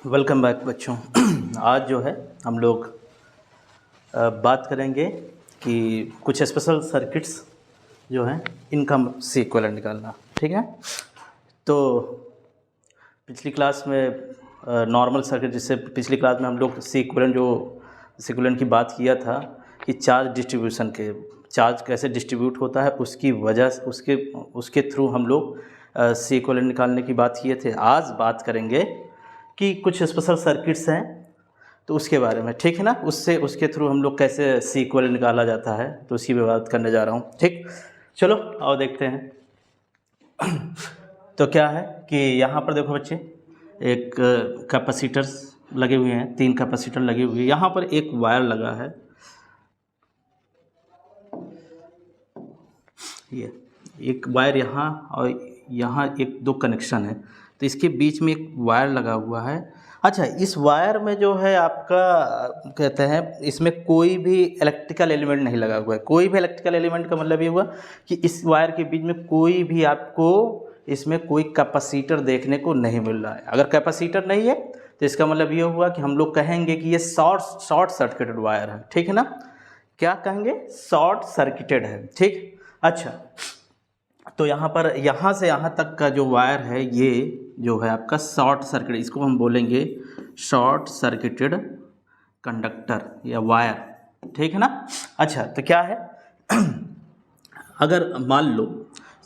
Welcome back बच्चों। आज जो है हम लोग बात करेंगे कि कुछ स्पेशल सर्किट्स जो हैं इनका से इक्विवेलेंट निकालना। ठीक है, तो पिछली क्लास में नॉर्मल सर्किट, जिससे पिछली क्लास में हम लोग से इक्विवेलेंट की बात किया था कि चार्ज डिस्ट्रीब्यूशन के चार्ज कैसे डिस्ट्रीब्यूट होता है, उसकी वजह उसके थ्रू हम लोग से इक्विवेलेंट निकालने की बात किए थे। आज बात करेंगे कि कुछ स्पेशल सर्किट्स हैं तो उसके बारे में, ठीक है ना, उसके थ्रू हम लोग कैसे सी इक्विवेलेंट निकाला जाता है, तो उसी पे बात करने जा रहा हूँ। ठीक, चलो आओ देखते हैं। तो क्या है कि यहाँ पर देखो बच्चे, एक कैपेसिटर्स लगे हुए हैं, 3 कैपेसिटर लगे हुए हैं। यहाँ पर एक वायर लगा है, ये एक वायर यहाँ और यहाँ एक 2 कनेक्शन है, तो इसके बीच में एक वायर लगा हुआ है। अच्छा, इस वायर में जो है आपका कहते हैं इसमें कोई भी इलेक्ट्रिकल एलिमेंट नहीं लगा हुआ है। कोई भी इलेक्ट्रिकल एलिमेंट का मतलब ये हुआ कि इस वायर के बीच में कोई भी आपको इसमें कोई कैपेसिटर देखने को नहीं मिल रहा है। अगर कैपेसिटर नहीं है तो इसका मतलब ये हुआ कि हम लोग कहेंगे कि ये शॉर्ट सर्किटेड वायर है। ठीक है ना, क्या कहेंगे? शॉर्ट सर्किटेड है। ठीक, अच्छा, तो यहाँ पर यहाँ से यहाँ तक का जो वायर है ये जो है आपका शॉर्ट सर्किट, इसको हम बोलेंगे शॉर्ट सर्किटेड कंडक्टर या वायर। ठीक है ना। अच्छा, तो क्या है, अगर मान लो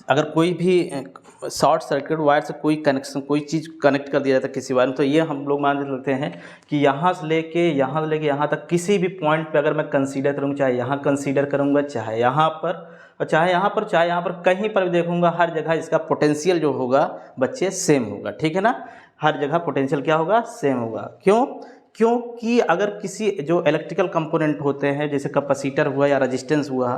अगर कोई भी शॉर्ट सर्किट वायर से कोई कनेक्शन, कोई चीज़ कनेक्ट कर दिया जाता है किसी वायर में, तो ये हम लोग मान लेते हैं कि यहाँ से लेके यहाँ तक किसी भी पॉइंट पे अगर मैं कंसीडर करूँगा, चाहे यहाँ कंसीडर करूँगा, चाहे यहाँ पर और चाहे यहाँ पर कहीं पर भी देखूंगा, हर जगह इसका पोटेंशियल जो होगा बच्चे सेम होगा। ठीक है ना, हर जगह पोटेंशियल क्या होगा? सेम होगा। क्योंकि अगर किसी जो इलेक्ट्रिकल कंपोनेंट होते हैं, जैसे कैपेसिटर हुआ या रेजिस्टेंस हुआ,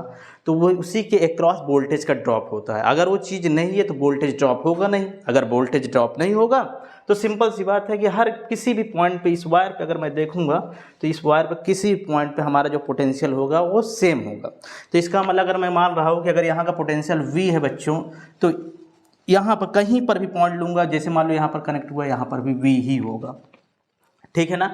तो वो उसी के अक्रॉस वोल्टेज का ड्रॉप होता है। अगर वो चीज़ नहीं है तो वोल्टेज ड्रॉप होगा नहीं। अगर वोल्टेज ड्रॉप नहीं होगा तो सिंपल सी बात है कि हर किसी भी पॉइंट पे इस वायर पे अगर मैं देखूंगा तो इस वायर पे किसी भी पॉइंट पे हमारा जो पोटेंशियल होगा वो सेम होगा। तो इसका मतलब अगर मैं मान रहा हूँ कि अगर यहाँ का पोटेंशियल V है बच्चों, तो यहाँ पर कहीं पर भी पॉइंट लूँगा, जैसे मान लो यहाँ पर कनेक्ट हुआ, यहाँ पर भी V ही होगा। ठीक है ना,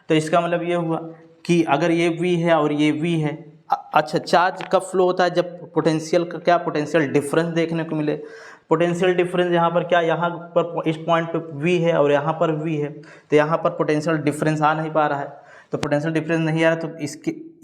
तो इसका मतलब ये हुआ कि अगर ये V है और ये V है। अच्छा, चार्ज कब फ्लो होता है? जब पोटेंशियल का क्या पोटेंशियल डिफरेंस देखने को मिले। पोटेंशियल डिफरेंस यहाँ पर क्या, यहाँ पर इस पॉइंट पे V है और यहाँ पर V है, तो यहाँ पर पोटेंशियल डिफरेंस आ नहीं पा रहा है। तो पोटेंशियल डिफरेंस नहीं आ रहा तो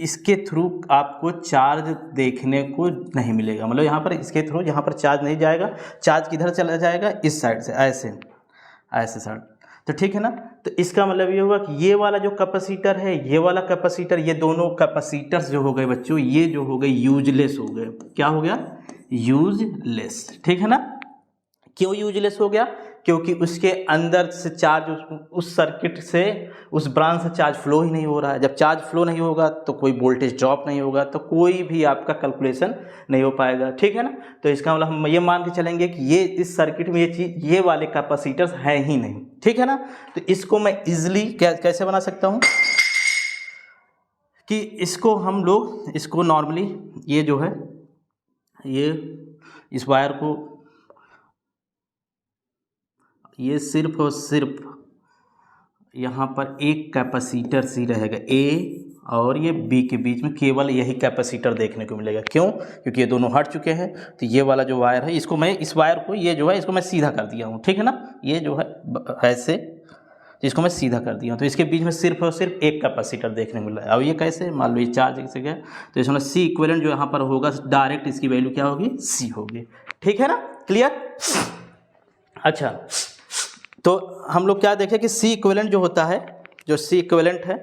इसके थ्रू आपको चार्ज देखने को नहीं मिलेगा। मतलब यहाँ पर इसके थ्रू यहाँ पर चार्ज नहीं जाएगा। चार्ज किधर चला जाएगा? इस साइड से, ऐसे साइड। तो ठीक है ना, तो इसका मतलब ये हुआ कि ये वाला जो कैपेसिटर है, ये वाला कैपेसिटर, ये दोनों कैपेसिटर्स जो हो गए बच्चों, ये जो हो गए यूजलेस हो गए। क्या हो गया? यूजलेस। ठीक है ना। क्यों यूजलेस हो गया? क्योंकि उसके अंदर से चार्ज, उस सर्किट से, उस ब्रांच से चार्ज फ्लो ही नहीं हो रहा है। जब चार्ज फ्लो नहीं होगा तो कोई वोल्टेज ड्रॉप नहीं होगा, तो कोई भी आपका कैलकुलेशन नहीं हो पाएगा। ठीक है ना, तो इसका मतलब हम ये मान के चलेंगे कि ये इस सर्किट में ये चीज़, ये वाले कैपेसिटर्स हैं ही नहीं। ठीक है ना, तो इसको मैं इजिली कैसे बना सकता हूँ कि इसको हम लोग, इसको नॉर्मली ये जो है, ये इस वायर को, ये सिर्फ और सिर्फ यहाँ पर एक कैपेसिटर सी रहेगा, A और ये B के बीच में केवल यही कैपेसिटर देखने को मिलेगा। क्यों? क्योंकि ये दोनों हट चुके हैं। तो ये वाला जो वायर है, इसको मैं, इस वायर को, ये जो है इसको मैं सीधा कर दिया हूँ। ठीक है ना, ये जो है ऐसे, इसको मैं सीधा कर दिया हूँ, तो इसके बीच में सिर्फ और सिर्फ एक कैपेसिटर देखने को मिल रहा है। अब ये कैसे, मान लो ये चार्ज से गया, तो इसमें सी इक्विवेलेंट जो यहाँ पर होगा, डायरेक्ट इसकी वैल्यू क्या होगी? C होगी। ठीक है ना, क्लियर? अच्छा, तो हम लोग क्या देखें कि सी इक्विवेलेंट जो होता है, जो सी इक्विवेलेंट है,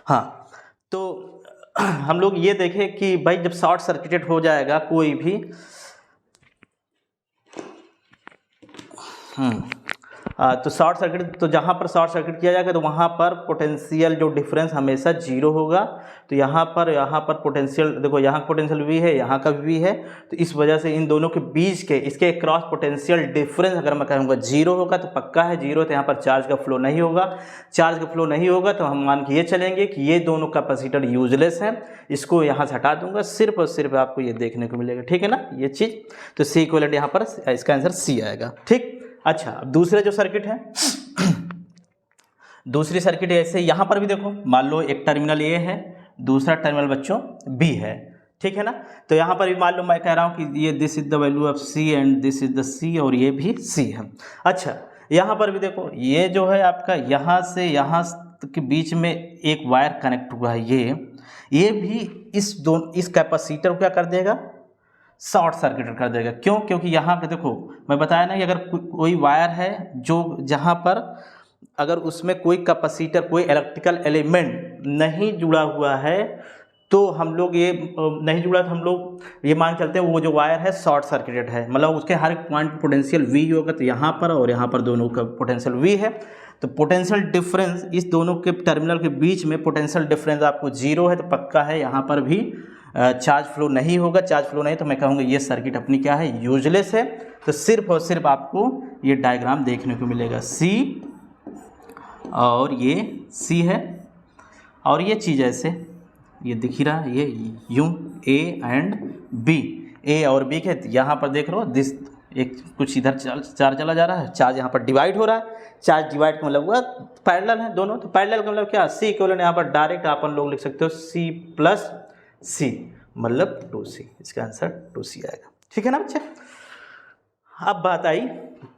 हाँ, तो हम लोग ये देखें कि भाई जब शॉर्ट सर्किटेड हो जाएगा कोई भी, तो शॉर्ट सर्किट, तो जहाँ पर शॉर्ट सर्किट किया जाएगा तो वहाँ पर पोटेंशियल जो डिफरेंस हमेशा जीरो होगा। तो यहाँ पर पोटेंशियल देखो, यहाँ का पोटेंशियल वी है, यहाँ का भी है, तो इस वजह से इन दोनों के बीच के इसके क्रॉस पोटेंशियल डिफरेंस अगर मैं कहूँगा जीरो होगा तो पक्का है जीरो, तो यहाँ पर चार्ज का फ्लो नहीं होगा। चार्ज का फ्लो नहीं होगा तो हम मान के ये चलेंगे कि ये दोनों कैपेसिटर यूजलेस हैं। इसको यहाँ से हटा दूंगा, सिर्फ और सिर्फ आपको ये देखने को मिलेगा, ठीक है ना ये चीज़। तो सी इक्विवेलेंट यहाँ पर इसका आंसर सी आएगा, ठीक। अच्छा, अब दूसरे जो सर्किट है दूसरी सर्किट ऐसे यहाँ पर भी देखो, मान लो एक टर्मिनल ए है, दूसरा टर्मिनल बच्चों बी है, ठीक है ना। तो यहाँ पर भी मान लो मैं कह रहा हूँ कि ये this is the value of C and this is the C, और ये भी सी है। अच्छा, यहाँ पर भी देखो, ये जो है आपका यहाँ से यहाँ के बीच में एक वायर कनेक्ट हुआ है, ये भी इस कैपेसिटर को क्या कर देगा, शॉर्ट सर्किट कर देगा। क्यों? क्योंकि यहाँ पे देखो मैं बताया ना कि अगर कोई वायर है जो जहाँ पर अगर उसमें कोई कैपेसिटर, कोई इलेक्ट्रिकल एलिमेंट नहीं जुड़ा हुआ है तो हम लोग ये नहीं जुड़ा तो हम लोग ये मान चलते हैं वो जो वायर है शॉर्ट सर्किटेड है, मतलब उसके हर एक पॉइंट पोटेंशियल वी होगा। तो यहाँ पर और यहाँ पर दोनों का पोटेंशियल वी है, तो पोटेंशियल डिफरेंस इस दोनों के टर्मिनल के बीच में पोटेंशियल डिफरेंस आपको जीरो है, तो पक्का है यहाँ पर भी चार्ज फ्लो नहीं होगा। चार्ज फ्लो नहीं तो मैं कहूँगा ये सर्किट अपनी क्या है, यूजलेस है। तो सिर्फ और सिर्फ आपको ये डायग्राम देखने को मिलेगा, सी और ये सी है और ये चीज़ ऐसे ये दिख ही रहा है, ये यूं ए एंड बी, ए और बी के यहाँ पर देख रहे हो दिस एक कुछ इधर चार्ज चला जा रहा है, चार्ज यहाँ पर डिवाइड हो रहा है। चार्ज डिवाइड का मतलब हुआ पैरेलल है दोनों, तो पैरेलल का मतलब क्या, सी इक्विवेलेंट यहाँ पर डायरेक्ट अपन लोग लिख सकते हो सी प्लस सी, मतलब 2C। इसका आंसर 2C आएगा, ठीक है ना बच्चे। अब बात आई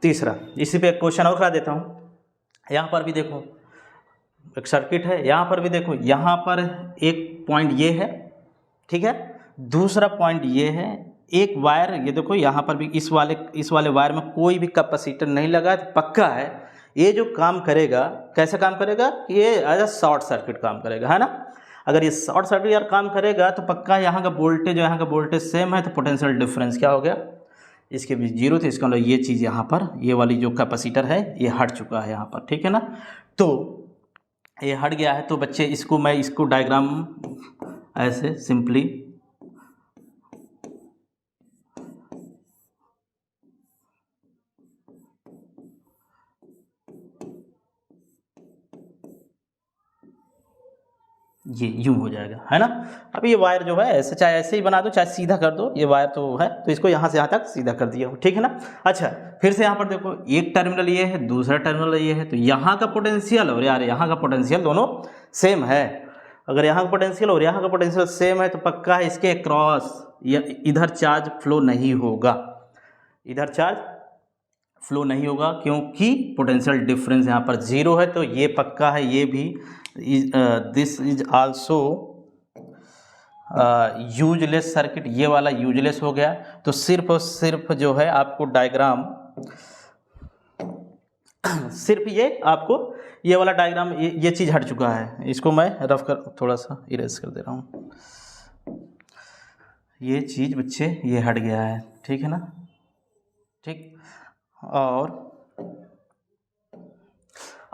तीसरा, इसी पे एक क्वेश्चन और करा देता हूँ। यहाँ पर भी देखो एक सर्किट है, यहाँ पर भी देखो, यहाँ पर एक पॉइंट ये है, ठीक है, दूसरा पॉइंट ये है, एक वायर ये देखो, यहाँ पर भी इस वाले वायर में कोई भी कैपेसिटर नहीं लगा है, तो पक्का है ये जो काम करेगा कैसे काम करेगा, ये एज अ शॉर्ट सर्किट काम करेगा, है ना। अगर ये शॉर्ट सर्किट यार काम करेगा तो पक्का यहाँ का वोल्टेज सेम है, तो पोटेंशियल डिफरेंस क्या हो गया, इसके बीच जीरो थे, इसका मतलब ये चीज़ यहाँ पर ये वाली जो कैपेसिटर है ये हट चुका है यहाँ पर, ठीक है ना। तो ये हट गया है, तो बच्चे इसको डायग्राम ऐसे सिंपली ये यूं हो जाएगा, है ना। अब ये वायर जो है ऐसे, चाहे ऐसे ही बना दो चाहे सीधा कर दो, ये वायर तो है, तो इसको यहाँ से यहाँ तक सीधा कर दिया हो, ठीक है ना। अच्छा, फिर से यहाँ पर देखो एक टर्मिनल ये है, दूसरा टर्मिनल ये है, तो यहाँ का पोटेंशियल और यार यहाँ का पोटेंशियल दोनों सेम है। अगर यहाँ का पोटेंशियल और यहाँ का पोटेंशियल सेम है तो पक्का है इसके क्रॉस इधर चार्ज फ्लो नहीं होगा, इधर चार्ज फ्लो नहीं होगा, क्योंकि पोटेंशियल डिफरेंस यहाँ पर जीरो है। तो ये पक्का है, ये भी this is also useless circuit, ये वाला यूजलेस हो गया। तो सिर्फ और सिर्फ जो है आपको डायग्राम, सिर्फ ये आपको ये वाला डायग्राम ये चीज़ हट चुका है, इसको मैं रफ कर थोड़ा सा इरेज कर दे रहा हूँ। ये चीज़ बच्चे ये हट गया है, ठीक है ना, ठीक।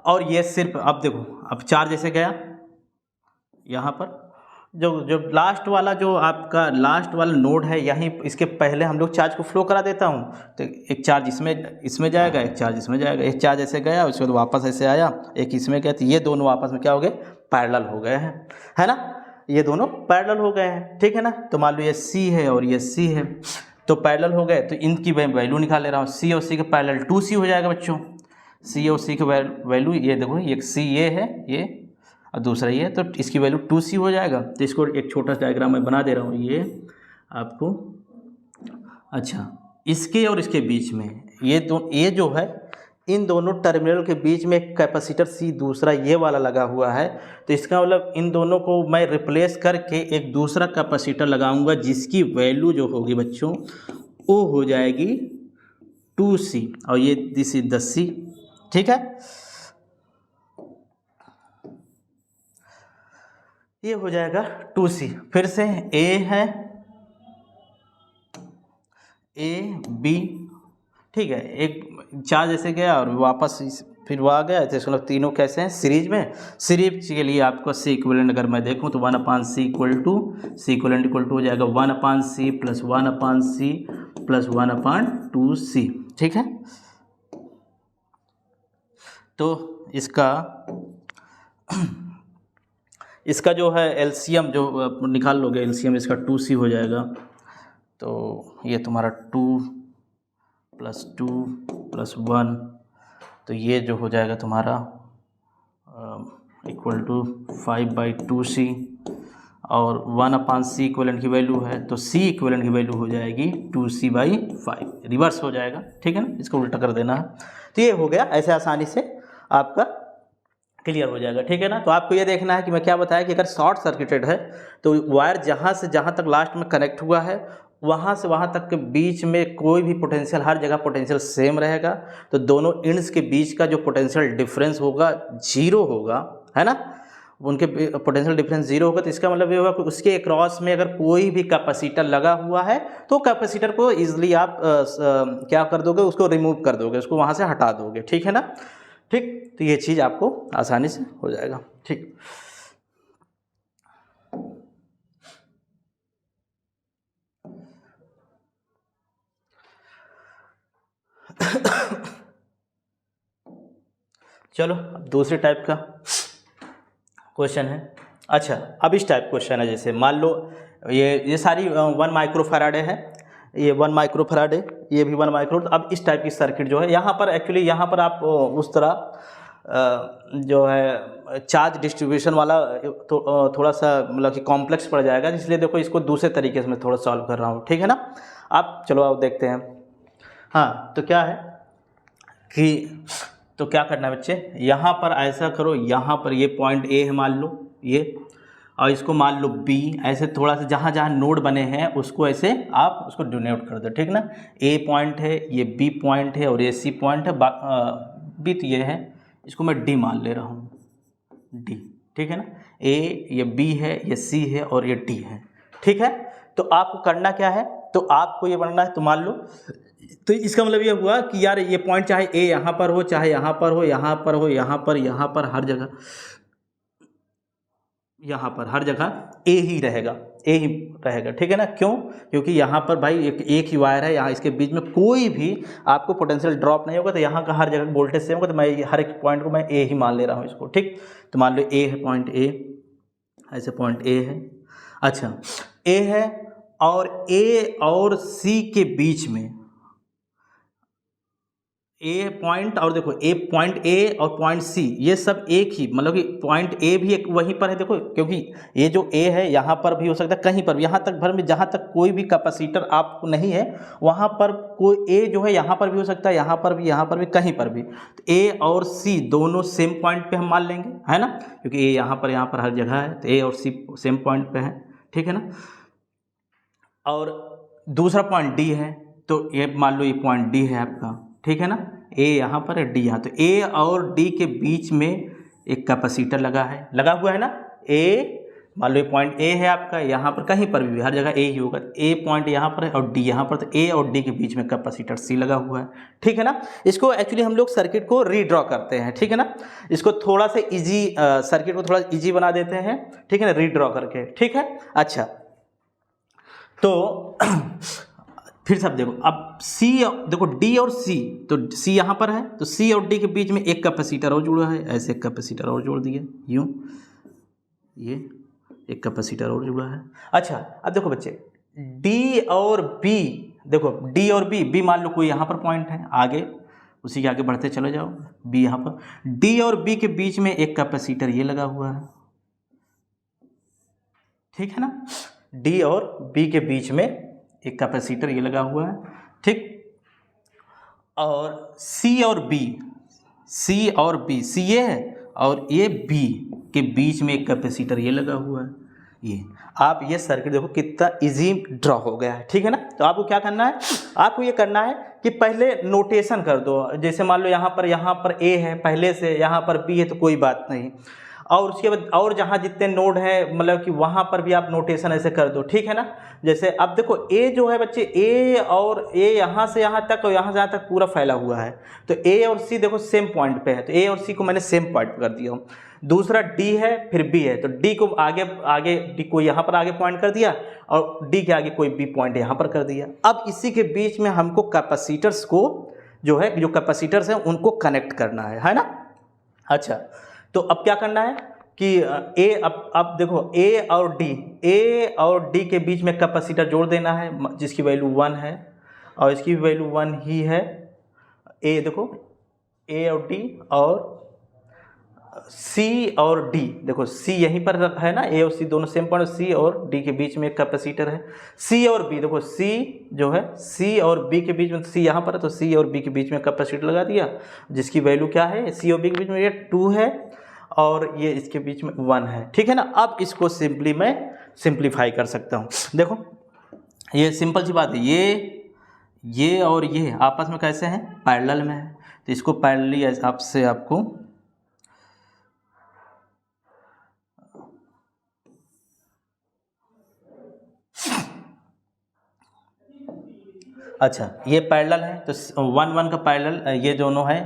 और ये सिर्फ अब देखो, अब चार्ज ऐसे गया यहाँ पर, जो लास्ट वाला जो आपका लास्ट वाला नोड है, यहीं इसके पहले हम लोग चार्ज को फ्लो करा देता हूँ। तो एक चार्ज इसमें जाएगा, एक चार्ज इसमें जाएगा, एक चार्ज ऐसे गया उसके बाद वापस ऐसे आया, एक इसमें गया, तो ये दोनों आपस में क्या हो गए, पैरेलल हो गए हैं, है ना, ये दोनों पैरेलल हो गए हैं, ठीक है ना। तो मान लो ये C है और ये C है, तो पैरेलल हो गए, तो इनकी वैल्यू निकाल ले रहा हूँ, C और C के पैरेलल 2C हो जाएगा बच्चों। C और C की वैल्यू ये देखो, एक C ये है ये और दूसरा ये, तो इसकी वैल्यू 2C हो जाएगा। तो इसको एक छोटा सा डायग्राम मैं बना दे रहा हूँ ये आपको। अच्छा, इसके और इसके बीच में ये जो है, इन दोनों टर्मिनल के बीच में एक कैपेसिटर C दूसरा ये वाला लगा हुआ है। तो इसका मतलब इन दोनों को मैं रिप्लेस करके एक दूसरा कैपेसिटर लगाऊंगा, जिसकी वैल्यू जो होगी बच्चों वो हो जाएगी 2C, और ये दिस इज द C, ठीक है। ये हो जाएगा 2C। फिर से A है, A B ठीक है, एक चार्ज ऐसे गया और वापस फिर वो आ गया, तो इसका मतलब तीनों कैसे हैं सीरीज में। सीरीज के लिए आपको सी इक्वलेंट अगर मैं देखूं तो 1/c इक्वल टू हो जाएगा 1/c plus 1/c plus 1/2c, ठीक है। तो इसका जो है एलसीएम जो निकाल लोगे, एलसीएम इसका 2c हो जाएगा। तो ये तुम्हारा 2 + 1, तो ये जो हो जाएगा तुम्हारा इक्वल टू 5/2c, और 1/c इक्वलेंट की वैल्यू है तो c इक्वलेंट की वैल्यू हो जाएगी 2c/5, रिवर्स हो जाएगा, ठीक है ना, इसको उल्टा कर देना है। तो ये हो गया, ऐसे आसानी से आपका क्लियर हो जाएगा, ठीक है ना। तो आपको ये देखना है कि मैं क्या बताया कि अगर शॉर्ट सर्किटेड है तो वायर जहाँ से जहाँ तक लास्ट में कनेक्ट हुआ है वहाँ से वहाँ तक के बीच में कोई भी पोटेंशियल, हर जगह पोटेंशियल सेम रहेगा। तो दोनों इंड्स के बीच का जो पोटेंशियल डिफरेंस होगा 0 होगा, है ना, उनके पोटेंशियल डिफरेंस 0 होगा। तो इसका मतलब ये होगा कि उसके अक्रॉस में अगर कोई भी कैपेसिटर लगा हुआ है तो कैपेसिटर को ईजिली आप क्या कर दोगे, उसको रिमूव कर दोगे, उसको वहाँ से हटा दोगे, ठीक है ना। ठीक, तो ये चीज़ आपको आसानी से हो जाएगा, ठीक। चलो अब दूसरे टाइप का क्वेश्चन है। अच्छा, अब इस टाइप क्वेश्चन है, जैसे मान लो ये सारी 1 माइक्रोफैराडे है, ये 1 माइक्रोफैराडे, ये भी 1 माइक्रो। अब इस टाइप की सर्किट जो है यहाँ पर एक्चुअली यहाँ पर आप उस तरह जो है चार्ज डिस्ट्रीब्यूशन वाला तो थोड़ा सा मतलब कि कॉम्प्लेक्स पड़ जाएगा, इसलिए देखो इसको दूसरे तरीके से मैं थोड़ा सॉल्व कर रहा हूँ, ठीक है ना। आप चलो आप देखते हैं। हाँ, तो क्या है कि तो क्या करना है बच्चे, यहाँ पर ऐसा करो, यहाँ पर ये पॉइंट ए है मान लो ये, और इसको मान लो बी, ऐसे थोड़ा सा जहाँ जहाँ नोड बने हैं उसको ऐसे आप उसको डिनोट कर दो, ठीक ना। ए पॉइंट है, ये बी पॉइंट है और ये सी पॉइंट है, बी तो ये है, इसको मैं डी मान ले रहा हूँ, डी, ठीक है ना। ए ये बी है, ये सी है और ये डी है, ठीक है। तो आपको करना क्या है, तो आपको ये बनना है, तो मान लो, तो इसका मतलब ये हुआ कि यार ये पॉइंट चाहे ए यहाँ पर हो, चाहे यहाँ पर हो, यहाँ पर हो, यहाँ पर हर जगह, यहाँ पर हर जगह ए ही रहेगा, ए ही रहेगा, ठीक है ना। क्यों? क्योंकि यहाँ पर भाई एक ही वायर है, यहाँ इसके बीच में कोई भी आपको पोटेंशियल ड्रॉप नहीं होगा, तो यहाँ का हर जगह वोल्टेज सेम होगा। तो मैं हर एक पॉइंट को मैं ए ही मान ले रहा हूँ इसको, ठीक। तो मान लो ए है, पॉइंट ए, ऐसे पॉइंट ए है, अच्छा ए है, और ए और सी के बीच में ए पॉइंट, और देखो ए पॉइंट ए और पॉइंट सी ये सब एक ही, मतलब कि पॉइंट ए भी एक वहीं पर है, देखो क्योंकि ये जो ए है यहाँ पर भी हो सकता है, कहीं पर भी, यहाँ तक भर में जहाँ तक कोई भी कैपेसिटर आपको नहीं है वहाँ पर कोई ए जो है यहाँ पर भी हो सकता है, यहाँ पर भी, कहीं पर भी। तो ए और सी दोनों सेम पॉइंट पे हम मान लेंगे, है ना, क्योंकि ए यहाँ पर हर जगह है, तो ए और सी सेम पॉइंट पे है, ठीक है ना। और दूसरा पॉइंट डी है, तो ये मान लो ये पॉइंट डी है आपका, ठीक है ना। ए यहाँ पर है, डी यहाँ, तो ए और डी के बीच में एक कैपेसिटर लगा हुआ है ना। ए मान लो ये पॉइंट ए है आपका, यहाँ पर कहीं पर भी हर जगह ए ही होगा, ए पॉइंट यहाँ पर है और डी यहाँ पर, तो ए और डी के बीच में कैपेसिटर सी लगा हुआ है, ठीक है ना। इसको एक्चुअली हम लोग सर्किट को रीड्रॉ करते हैं, ठीक है ना। इसको थोड़ा सा ईजी, सर्किट को थोड़ा ईजी बना देते हैं, ठीक है ना, रीड्रॉ करके, ठीक है। अच्छा, तो फिर सब देखो, अब सी देखो, डी और सी, तो सी यहाँ पर है, तो सी और डी के बीच में एक कैपेसिटर और जुड़ा है, ऐसे एक कैपेसिटर और जोड़ दिया, यूँ, ये एक कैपेसिटर और जुड़ा है। अच्छा, अब देखो बच्चे, डी और बी, देखो डी और बी मान लो कोई यहाँ पर पॉइंट है, आगे उसी के आगे बढ़ते चले जाओ, बी यहाँ पर, डी और बी के बीच में एक कैपेसिटर ये लगा हुआ है, ठीक है ना। डी और बी के बीच में एक कैपेसिटर ये लगा हुआ है, ठीक। और सी और बी, सी ये है और ये बी के बीच में एक कैपेसिटर ये लगा हुआ है, ये आप ये सर्किट देखो कितना इजी ड्रॉ हो गया है, ठीक है ना। तो आपको क्या करना है, आपको ये करना है कि पहले नोटेशन कर दो, जैसे मान लो यहाँ पर ए है पहले से, यहाँ पर बी है, तो कोई बात नहीं, और उसके बाद और जहाँ जितने नोड हैं मतलब कि वहाँ पर भी आप नोटेशन ऐसे कर दो, ठीक है ना। जैसे अब देखो ए जो है बच्चे, ए और ए यहाँ से यहाँ तक और यहाँ से यहाँ तक पूरा फैला हुआ है, तो ए और सी देखो सेम पॉइंट पे है, तो ए और सी को मैंने सेम पॉइंट कर दिया हूँ। दूसरा डी है फिर बी है, तो डी को आगे डी को यहाँ पर आगे पॉइंट कर दिया और डी के आगे कोई बी पॉइंट यहाँ पर कर दिया। अब इसी के बीच में हमको कैपेसिटर्स को जो है, जो कैपेसिटर्स हैं उनको कनेक्ट करना है ना। अच्छा, तो अब क्या करना है कि ए अब देखो ए और डी के बीच में कैपेसिटर जोड़ देना है जिसकी वैल्यू 1 है और इसकी वैल्यू 1 ही है। ए देखो ए और डी और सी और डी, देखो सी यहीं पर है ना, ए और सी दोनों सेम पॉइंट, सी और डी के बीच में एक कैपेसिटर है। सी और बी देखो, सी जो है सी और बी के बीच में, सी यहाँ पर है तो सी और बी के बीच में कैपेसिटर लगा दिया जिसकी वैल्यू क्या है, सी और बी के बीच में ये 2 है और ये इसके बीच में 1 है, ठीक है ना। अब इसको सिंपली मैं सिंप्लीफाई कर सकता हूँ। देखो ये सिंपल सी बात है, ये और ये आपस में कैसे हैं, पैरेलल में है, तो इसको पैरेलली आपसे आपको अच्छा ये पैरेलल है तो 1 1 का पैरेलल ये दोनों है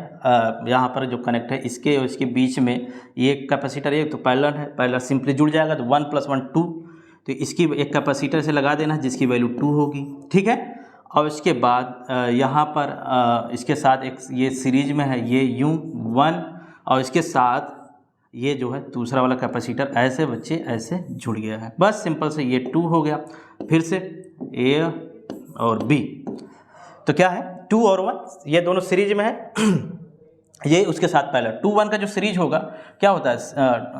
यहाँ पर जो कनेक्ट है इसके और इसके बीच में ये कैपेसिटर है तो पैरेलल है, पैरेलल सिंपली जुड़ जाएगा तो 1 + 1 2, तो इसकी एक कैपेसिटर से लगा देना जिसकी वैल्यू 2 होगी, ठीक है। और इसके बाद यहाँ पर इसके साथ एक ये सीरीज में है ये U1 और इसके साथ ये जो है दूसरा वाला कैपेसिटर ऐसे बच्चे ऐसे जुड़ गया है, बस सिंपल से ये 2 हो गया। फिर से A और B, तो क्या है 2 और 1 ये दोनों सीरीज में है ये उसके साथ पहला 2 1 का जो सीरीज होगा क्या होता है,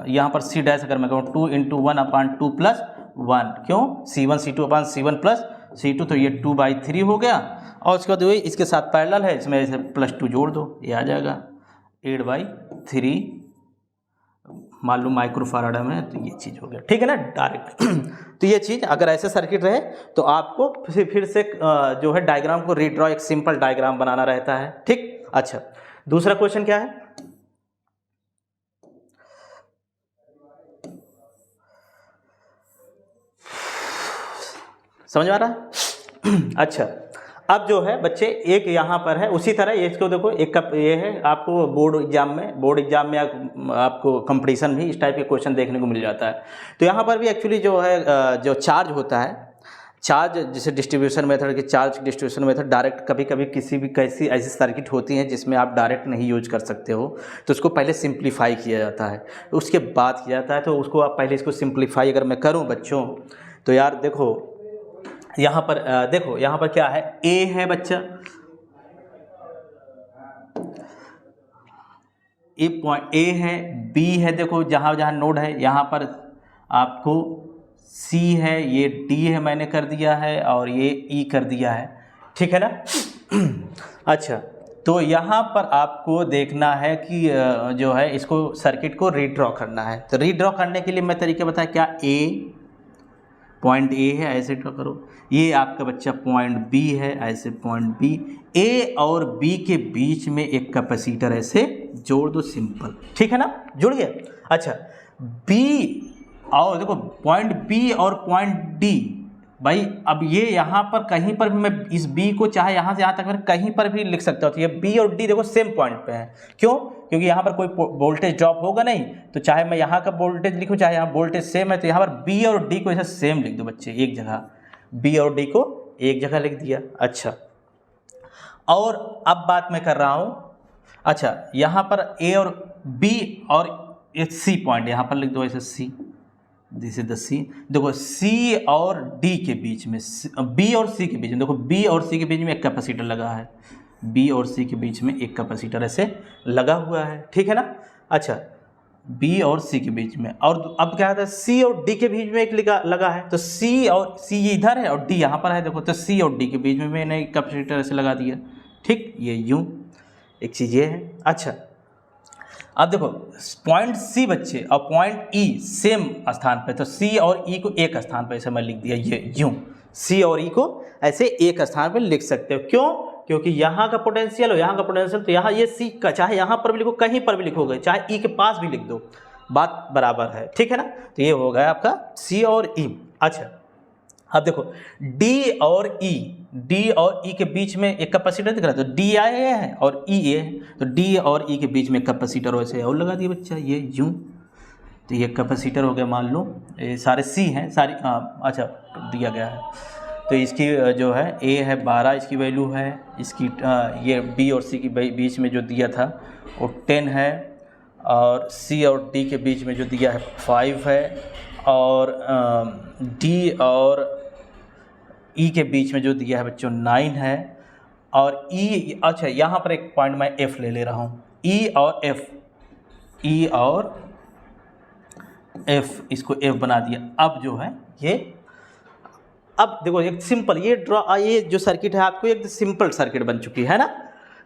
यहाँ पर C डैश अगर मैं कहूँ 2 × 1/2 + 1, क्यों C1 C2/C1 + C2, तो ये 2/3 हो गया। और उसके बाद वही इसके साथ पैरेलल है, इसमें ऐसे +2 जोड़ दो, ये आ जाएगा 8/3 मालूम माइक्रोफाराड में, तो ये चीज़ हो गया, ठीक है ना डायरेक्ट तो ये चीज़ अगर ऐसे सर्किट रहे तो आपको फिर से जो है डायग्राम को रीड्रॉ, एक सिंपल डायग्राम बनाना रहता है, ठीक। अच्छा दूसरा क्वेश्चन क्या है, समझ में आ रहा है अच्छा अब जो है बच्चे एक यहाँ पर है उसी तरह ये इसको देखो, एक कप ये है आपको बोर्ड एग्जाम में आपको कंपटीशन भी इस टाइप के क्वेश्चन देखने को मिल जाता है। तो यहाँ पर भी एक्चुअली जो है जो चार्ज होता है, चार्ज जैसे डिस्ट्रीब्यूशन मेथड के चार्ज डिस्ट्रीब्यूशन मेथड डायरेक्ट कभी कभी किसी भी कैसी ऐसी सर्किट होती हैं जिसमें आप डायरेक्ट नहीं यूज कर सकते हो, तो उसको पहले सिंप्लीफाई किया जाता है, उसके बाद किया जाता है। तो उसको आप पहले इसको सिंप्लीफाई अगर मैं करूँ बच्चों, तो यार देखो यहाँ पर देखो यहाँ पर क्या है, A है बच्चा, A है, B है, देखो जहाँ जहाँ नोड है यहाँ पर आपको C है, ये D है मैंने कर दिया है और ये E कर दिया है, ठीक है ना अच्छा तो यहाँ पर आपको देखना है कि जो है इसको सर्किट को रीड्रॉ करना है। तो रीड्रॉ करने के लिए मैं तरीके बताया, क्या पॉइंट A है ऐसे ड्रॉ करो, ये आपका बच्चा पॉइंट B है ऐसे पॉइंट B, A और B के बीच में एक कैपेसिटर ऐसे जोड़ दो, सिंपल, ठीक है ना, जुड़ गया। अच्छा B और देखो पॉइंट B और पॉइंट D, भाई अब ये यहाँ पर कहीं पर भी मैं इस B को चाहे यहाँ से यहाँ तक मैं कहीं पर भी लिख सकता हूँ, तो ये B और D देखो सेम पॉइंट पे है, क्यों, क्योंकि यहाँ पर कोई वोल्टेज ड्रॉप होगा नहीं, तो चाहे मैं यहाँ का वोल्टेज लिखूँ चाहे यहाँ वोल्टेज सेम है, तो यहाँ पर B और D को ऐसा सेम लिख दो बच्चे, एक जगह B और D को एक जगह लिख दिया। अच्छा और अब बात मैं कर रहा हूँ, अच्छा यहाँ पर A और B और एक C पॉइंट यहाँ पर लिख दो ऐसे C, this is the C, देखो C और D के बीच में, B और C के बीच में, देखो B और C के बीच में एक कैपेसिटर लगा है, B और C के बीच में एक कैपेसिटर ऐसे लगा हुआ है, ठीक है ना। अच्छा B और C के बीच में, और अब क्या होता है C और D के बीच में एक लगा है, तो C और C इधर है और D यहाँ पर है, देखो तो C और D के बीच में मैंने एक कैपेसिटर ऐसे लगा दिया, ठीक, ये यूं एक चीज़ ये है। अच्छा अब देखो पॉइंट C बच्चे और पॉइंट E सेम स्थान पे, तो C और E को एक स्थान पे ऐसे मैं लिख दिया, ये यूं C और E को ऐसे एक स्थान पे लिख सकते हो, क्यों, क्योंकि यहाँ का पोटेंशियल और यहाँ का पोटेंशियल, तो यहाँ ये C का चाहे यहाँ पर भी लिखो कहीं पर भी लिखोगे, चाहे E के पास भी लिख दो, बात बराबर है, ठीक है ना। तो ये हो गया आपका सी और ई। अच्छा अब देखो डी और ई के बीच में एक कैपेसिटर दिख रहा है, तो डी आई है और ई ए है, तो डी और ई के बीच में कैपेसिटर वैसे और लगा दिया बच्चा, ये यूं। तो ये कैपेसिटर हो गया, मान लो ये सारे सी हैं सारी, अच्छा दिया गया है। तो इसकी जो है ए है 12 इसकी वैल्यू है, इसकी ये बी और सी के बीच में जो दिया था वो 10 है, और सी और डी के बीच में जो दिया है 5 है, और डी और ई के बीच में जो दिया है बच्चों 9 है, और ई, अच्छा यहाँ पर एक पॉइंट मैं एफ ले रहा हूँ, ई और एफ, इसको एफ बना दिया। अब जो है ये, अब देखो एक सिंपल ये जो सर्किट है आपको एक सिंपल सर्किट बन चुकी है ना।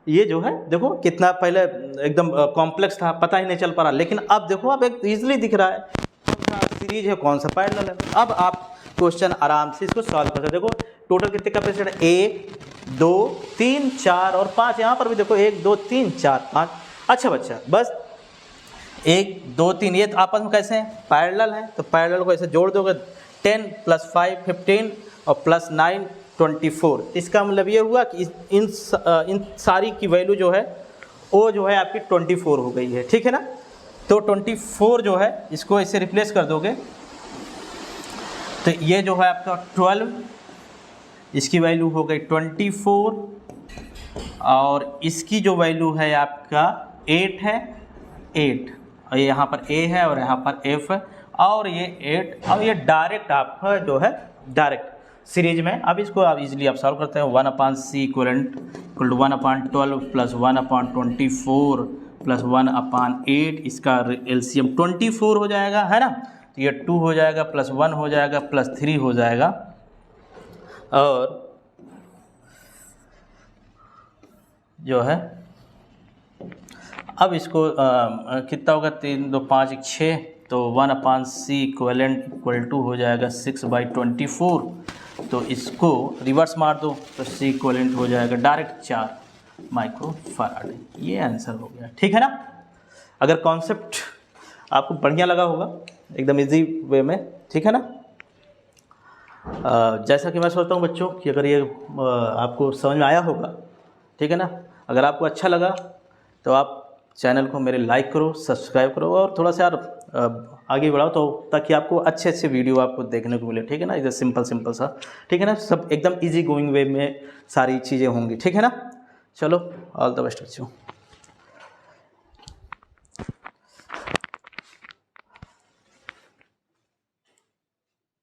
ये जो है देखो कितना पहले एकदम कॉम्प्लेक्स था, पता ही नहीं चल पा रहा, लेकिन अब देखो अब एक इजीली दिख रहा है, कौन सा सीरीज है कौन सा पैरेलल है। अब आप क्वेश्चन आराम से इसको सॉल्व कर सकते। देखो टोटल कितने कैपेसिटर, 1 2 3 4 और 5, यहाँ पर भी देखो 1 2 3 4 5। अच्छा बच्चा बस 1 2 3 ये आपस में कैसे हैं, पैरेलल है, तो पैरेलल को ऐसे जोड़ दोगे, 10 + 5 15 और +9 24। इसका मतलब ये हुआ कि इन सारी की वैल्यू जो है वो जो है आपकी 24 हो गई है, ठीक है ना। तो 24 जो है इसको ऐसे रिप्लेस कर दोगे, तो ये जो है आपका 12, इसकी वैल्यू हो गई 24, और इसकी जो वैल्यू है आपका 8 है, 8, और ये यहाँ पर A है और यहाँ पर F है, और ये 8, और ये डायरेक्ट आपका जो है डायरेक्ट सीरीज में। अब इसको आप इजीली आप सॉल्व करते हैं, 1/c = 1/12 + 1/24 + 1/8, इसका एलसीएम 24 हो जाएगा, है ना। तो ये 2 हो जाएगा, +1 हो जाएगा, +3 हो जाएगा, और जो है अब इसको कितना होगा, 3 2 5 6, तो 1/c = हो जाएगा 6/24। तो इसको रिवर्स मार दो तो c = हो जाएगा डायरेक्ट 4 माइक्रोफैराड। ये आंसर हो गया, ठीक है ना। अगर कॉन्सेप्ट आपको बढ़िया लगा होगा एकदम इजी वे में, ठीक है ना। जैसा कि मैं सोचता हूँ बच्चों कि अगर ये आपको समझ में आया होगा, ठीक है ना। अगर आपको अच्छा लगा तो आप चैनल को मेरे लाइक करो, सब्सक्राइब करो, और थोड़ा सा यार आगे बढ़ाओ, तो ताकि आपको अच्छे वीडियो आपको देखने को मिले, ठीक है ना। इधर सिंपल सा, ठीक है ना, सब एकदम इजी गोइंग वे में सारी चीज़ें होंगी, ठीक है ना। चलो ऑल द बेस्ट बच्चों।